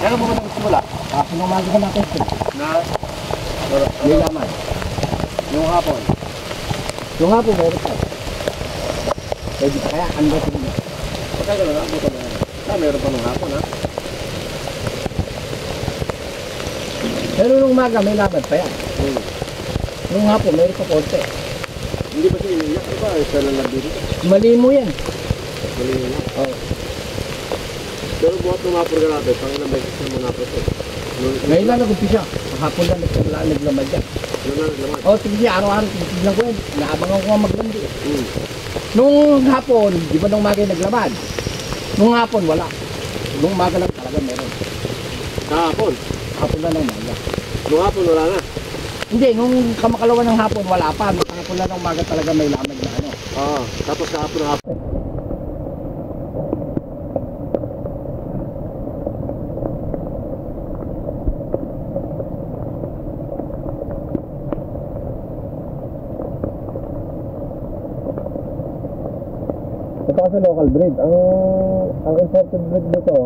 Kailan mo ba nagsimula? Pinamaga ko natin ito. Na? May laman. Yung hapon? Yung hapon, meron pa. Pwede pa kaya, ano ba ito? Kaya gano'n na, buto na yan. Meron pa nung hapon ha? Pero nung umaga, may laman pa yan. Nung hapon, meron pa konti. Hindi ba siya iniiyak? Iba, isa lang nabili. Malimo yan. Mali na. Oo. Pero buhat numapor ka natin, pang ilang beses na mo napor ito. Ngayon lang nag-umpisa. Hapon lang naglamad yan. Ano na naglaman? Oo, sige siya, araw-araw tinitignan ko yan. Naabangan ko nga maglandi. Hmm. Nung hapon, di ba nung umaga yung naglamad? Nung hapon, wala. Nung umaga lang talaga meron. Kahapon? Hapon lang ng umaga. Nung hapon wala na? Hindi, nung kamakalawa ng hapon, wala pa. Nung hapon lang ng umaga talaga may lamad na ano. Oo. Tapos kahapon na hapon. Ito kasi local breed. Ang imported breed nito,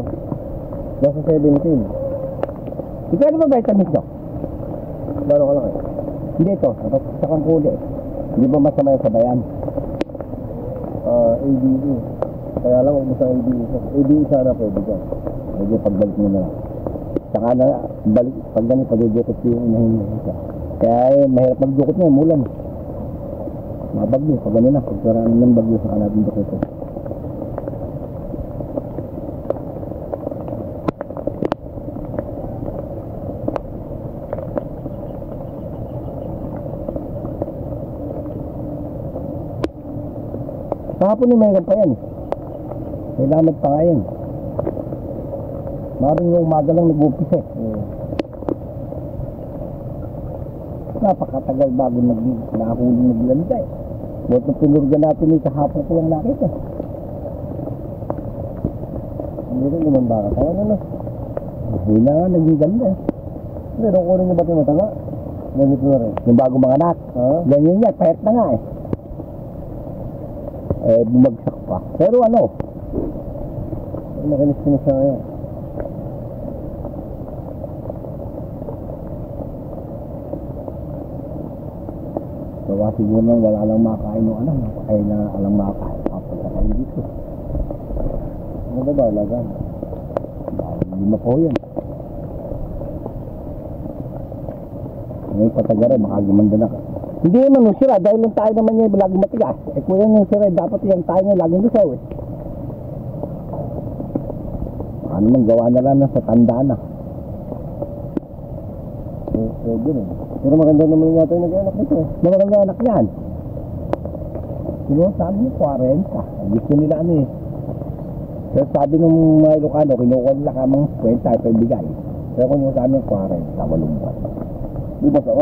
nasa 17. Ito ano ba vitamins nyo? Baro ka lang eh. Hindi ito, sa kangkuli. Hindi ba masama yung sabayan? ADE. Kaya lang huwag mo sa ADE. ADE sana pwede dyan. Medyo pagbalik nyo na lang. Saka na, balik, pag ganun, pagdudukot yung inahin nyo siya. Kaya mahirap magdukot nyo, mulan. Mabagyo, pag gano'n na, pag karami ng bagyo, saka natin dukot. Kahapon yung mayroon pa yan. May lamad pa nga yan. Maring yung umaga lang nag-upis eh. Napakatagal bago nahuli naglanda eh. Buat na pinurgan natin yung kahapon ko lang nakita. Hindi rin naman baka tayo na. Hindi na nga naging ganda eh. Pero kunin nyo ba't yung matanga? Ganito na rin. Yung bago mga anak. Ganyan yan, pahit na nga eh. Bumagsak pa. Pero ano? Nakinis ko na siya ngayon. Gawa siguro nang wala lang makakain ng anak. Napakain na alang makakain. Kapagkakain dito. Ano ba ba alagaan? Lima po yan. Ngayon patagaran, makagumanda na ka. Hindi naman nung sira, dahil yung tayo naman niya laging matigas. Kung yan yung sira, dapat yung tayo niya laging lusaw eh. Ano man, gawa na lang sa tandaan na. Pwede rin. Pero maganda naman yata yung nag-anak nito eh. Maganda anak yan. Sino sabi niya, 40. Gusto nila ano eh. Pero sabi nung mga Ilocano, kinukuha nila kamang 20 ito ibigay. Pero kung yung sabi niya, 40, 8 buwan. Di ba sa